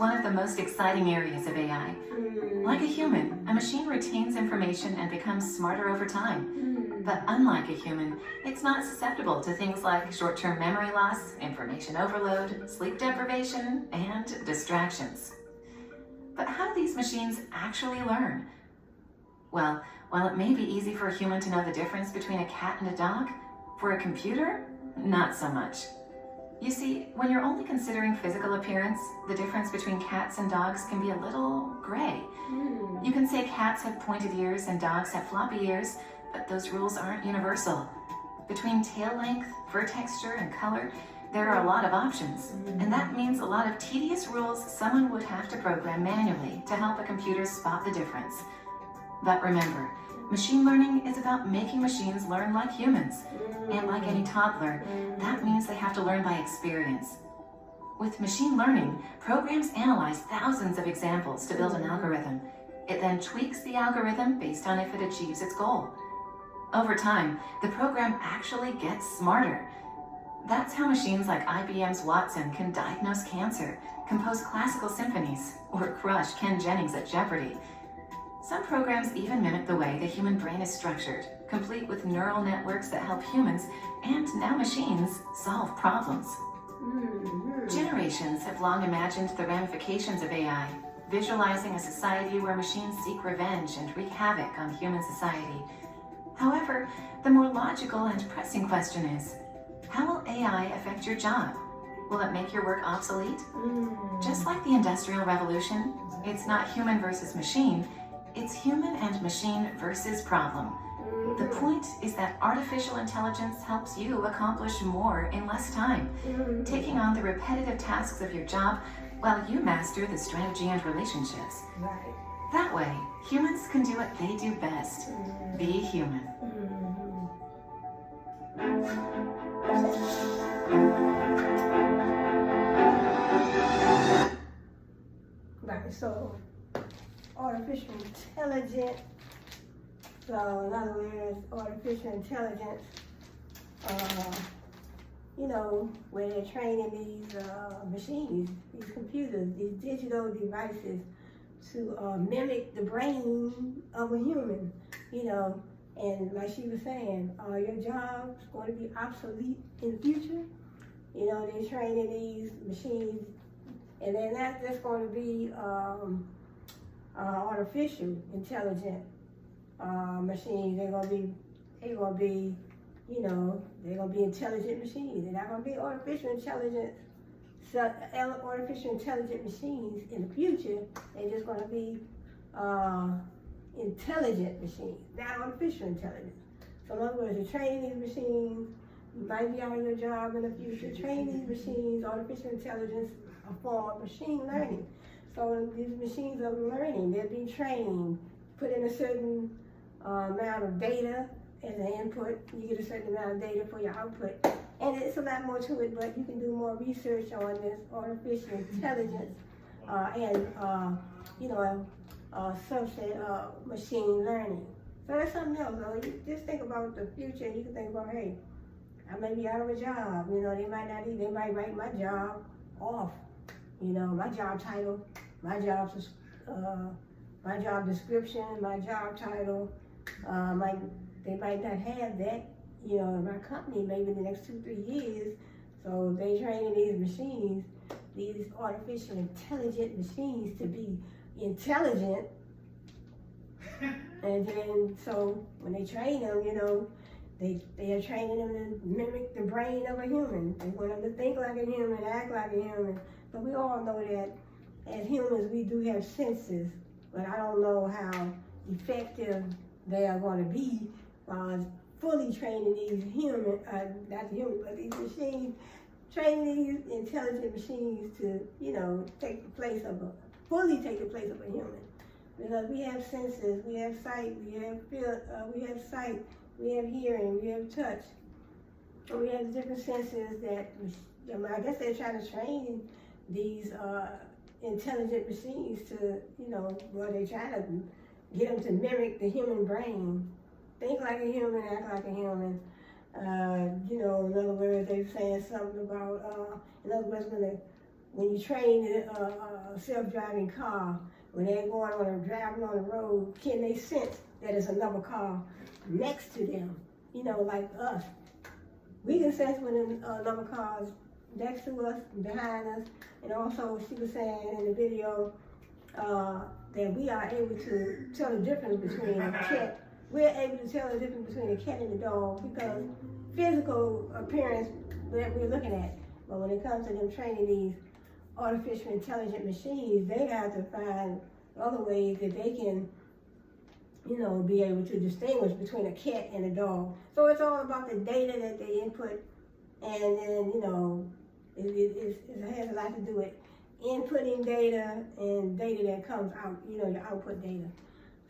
One of the most exciting areas of AI. Like a human, a machine retains information and becomes smarter over time. But unlike a human, it's not susceptible to things like short-term memory loss, information overload, sleep deprivation, and distractions. But how do these machines actually learn? Well, while it may be easy for a human to know the difference between a cat and a dog, for a computer, not so much. You see, when you're only considering physical appearance, the difference between cats and dogs can be a little gray. You can say cats have pointed ears and dogs have floppy ears, but those rules aren't universal. Between tail length, fur texture, and color, there are a lot of options, and that means a lot of tedious rules someone would have to program manually to help a computer spot the difference. But remember, machine learning is about making machines learn like humans. And like any toddler, that means they have to learn by experience. With machine learning, programs analyze thousands of examples to build an algorithm. It then tweaks the algorithm based on if it achieves its goal. Over time, the program actually gets smarter. That's how machines like IBM's Watson can diagnose cancer, compose classical symphonies, or crush Ken Jennings at Jeopardy! Some programs even mimic the way the human brain is structured, complete with neural networks that help humans, and now machines, solve problems. Generations have long imagined the ramifications of AI, visualizing a society where machines seek revenge and wreak havoc on human society. However, the more logical and pressing question is, how will AI affect your job? Will it make your work obsolete? Just like the Industrial Revolution, it's not human versus machine, it's human and machine versus problem. The point is that artificial intelligence helps you accomplish more in less time, taking on the repetitive tasks of your job while you master the strategy and relationships. That way, humans can do what they do best, be human. Right, so artificial intelligence, so in other words, artificial intelligence, where they're training these machines, these computers, these digital devices to mimic the brain of a human, and like she was saying, your job's going to be obsolete in the future. They're training these machines, and then that's going to be artificial intelligent machines. They're gonna be intelligent machines. They're not gonna be artificial intelligent machines in the future. They're just gonna be intelligent machines, not artificial intelligence. So in other words, you're training these machines. You might be out of your job in the future. Training these machines, artificial intelligence, a form of machine learning. So these machines are learning, they're being trained, put in a certain amount of data as an input, you get a certain amount of data for your output. And it's a lot more to it, but you can do more research on this artificial intelligence subset of machine learning. So that's something else, though. You just think about the future, and you can think about, hey, I may be out of a job, they might write my job off. My job title, my job description, my job title, they might not have that, in my company, maybe in the next 2-3 years. So they training these machines, these artificial intelligent machines to be intelligent. And then, so when they train them, they are training them to mimic the brain of a human. They want them to think like a human, act like a human. But we all know that as humans, we do have senses, but I don't know how effective they are going to be fully training these these machines, training these intelligent machines to, take the place of a human. Because we have senses, we have sight, we have hearing, we have touch. So we have different senses that, I guess they're trying to train these intelligent machines to, they try to get them to mimic the human brain. Think like a human, act like a human. In other words, they're saying something about, when when you train a self-driving car, when they're going on or driving on the road, can they sense that there's another car next to them? You know, like us. We can sense when another car is next to us, behind us, and also she was saying in the video that we are able to tell the difference between a cat. We're able to tell the difference between a cat and a dog because physical appearance that we're looking at. But when it comes to them training these artificial intelligent machines, they have to find other ways that they can, you know, be able to distinguish between a cat and a dog. So it's all about the data that they input, and then, you know, it has a lot to do with inputting data and data that comes out, you know, your output data.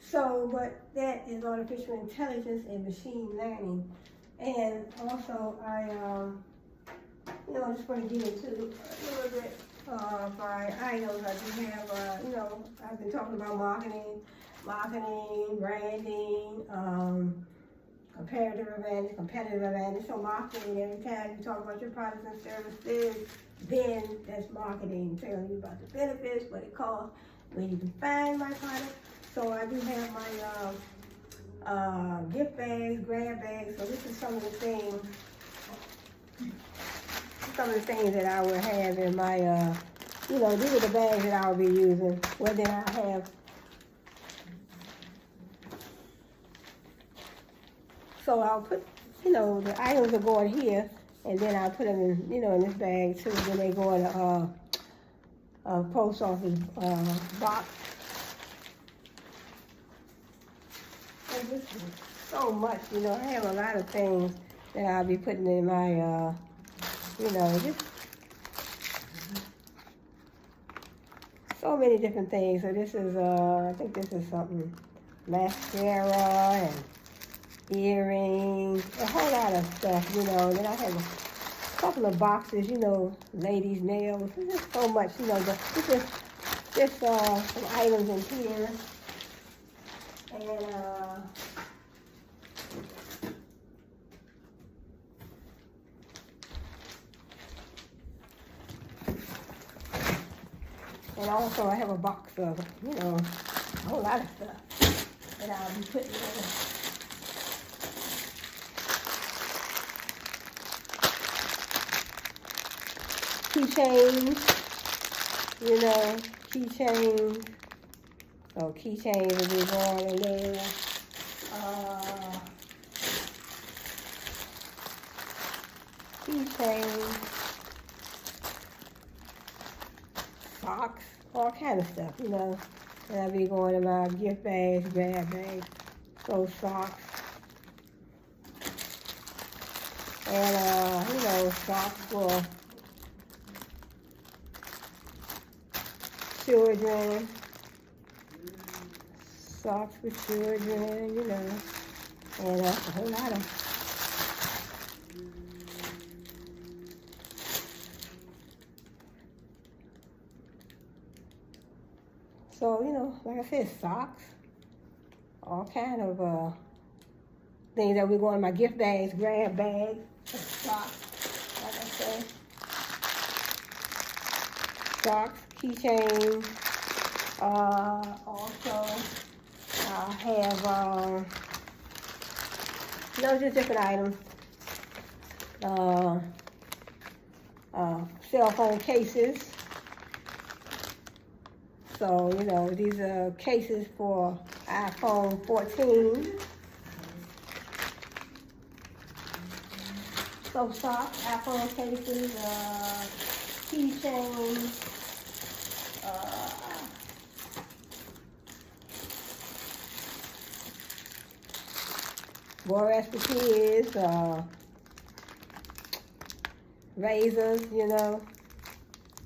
So, but that is artificial intelligence and machine learning. And also, I, you know, just want to get into a little bit of my items. I do have, you know, I've been talking about marketing, branding, competitive advantage. So marketing, every time you talk about your products and services, then that's marketing, telling you about the benefits, what it costs, where you can find my product. So I do have my gift bags, grab bags. So this is some of the things that I will have in my, you know, these are the bags that I'll be using. Well, then I have, so I'll put, you know, the items will go in here, and then I'll put them in, you know, in this bag too. Then they go in a post office box. And this is so much, you know. I have a lot of things that I'll be putting in my, you know, just so many different things. So this is, I think this is something, mascara and earrings, a whole lot of stuff, you know. And then I have a couple of boxes, you know, ladies' nails. There's just so much, you know. But this is just some items in here. And also I have a box of, you know, a whole lot of stuff that I'll be putting in. Keychains, you know, keychains. So keychains will be going in there. Keychains, socks, all kind of stuff, you know. And I'll be going in my gift bags, grab bags, those socks. And, you know, socks for children. Socks for children, you know. And a whole lot of. So, you know, like I said, socks, all kind of things that we go in my gift bags, grab bags, socks, like I said. Socks, keychains, also I have, you know, just different items. Cell phone cases. So, you know, these are cases for iPhone 14. So socks, iPhone cases, keychains, more recipes, razors, you know.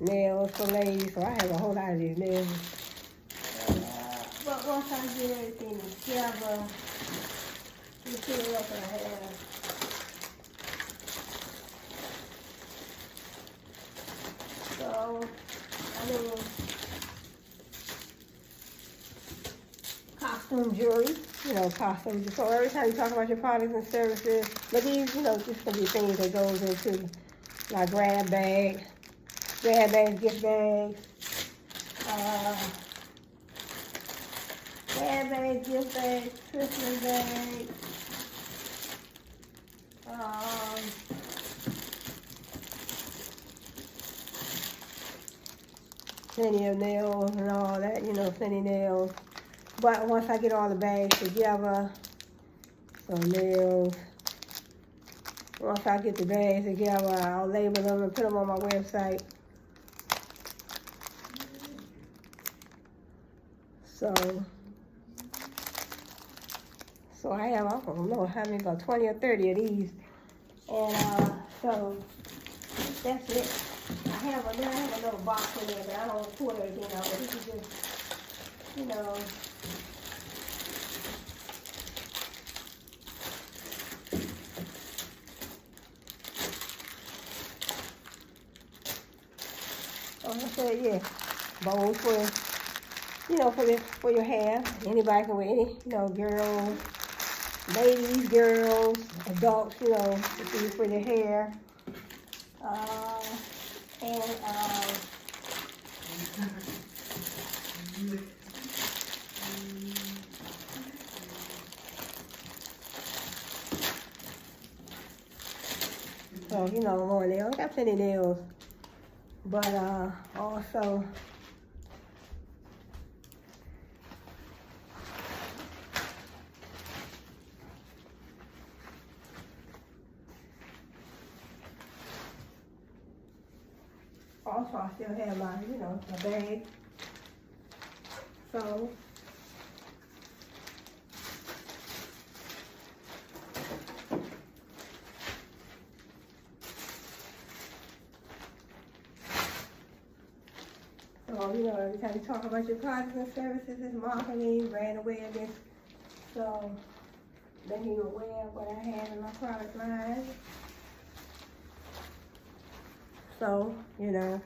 Nails for ladies, so I have a whole lot of these nails. But once I get everything together, let's see what else I have. So, I mean, costume jewelry, you know, costume jewelry. So every time you talk about your products and services, but these, you know, just gonna be things that goes into my grab bag. grab bags, gift bags, grab bags, gift bags, Christmas bags, plenty of nails and all that, you know, plenty of nails. But once I get all the bags together, so nails, once I get the bags together, I'll label them and put them on my website. So I have, I don't know how many, about 20 or 30 of these. And so that's it. I have a little box in there, but I don't pour everything out. But this is just, you know, like I said, yeah, bowls for, you know, for your hair. Anybody can wear any, you know, girls, ladies, girls, adults, you know, for their hair. So, you know, more nails. I got plenty of nails. But also, I still have my, you know, my bag. So you know, every time you talk about your products and services, it's marketing, brand awareness. So making you aware of what I have in my product line. So, you know,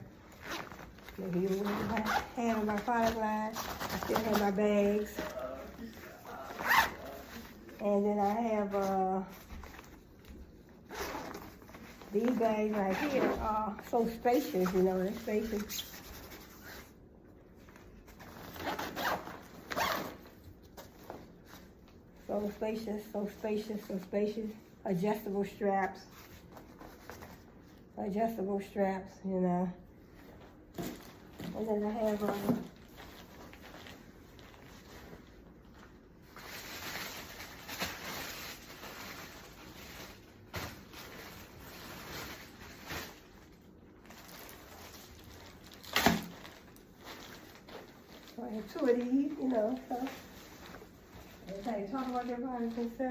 making you aware of what I have in my product line. I still have my bags. And then I have these bags right here are so spacious, you know, they're spacious. So spacious, so spacious, so spacious. Adjustable straps, you know. And then I have two of these, you know. So every time you talk about your products and services.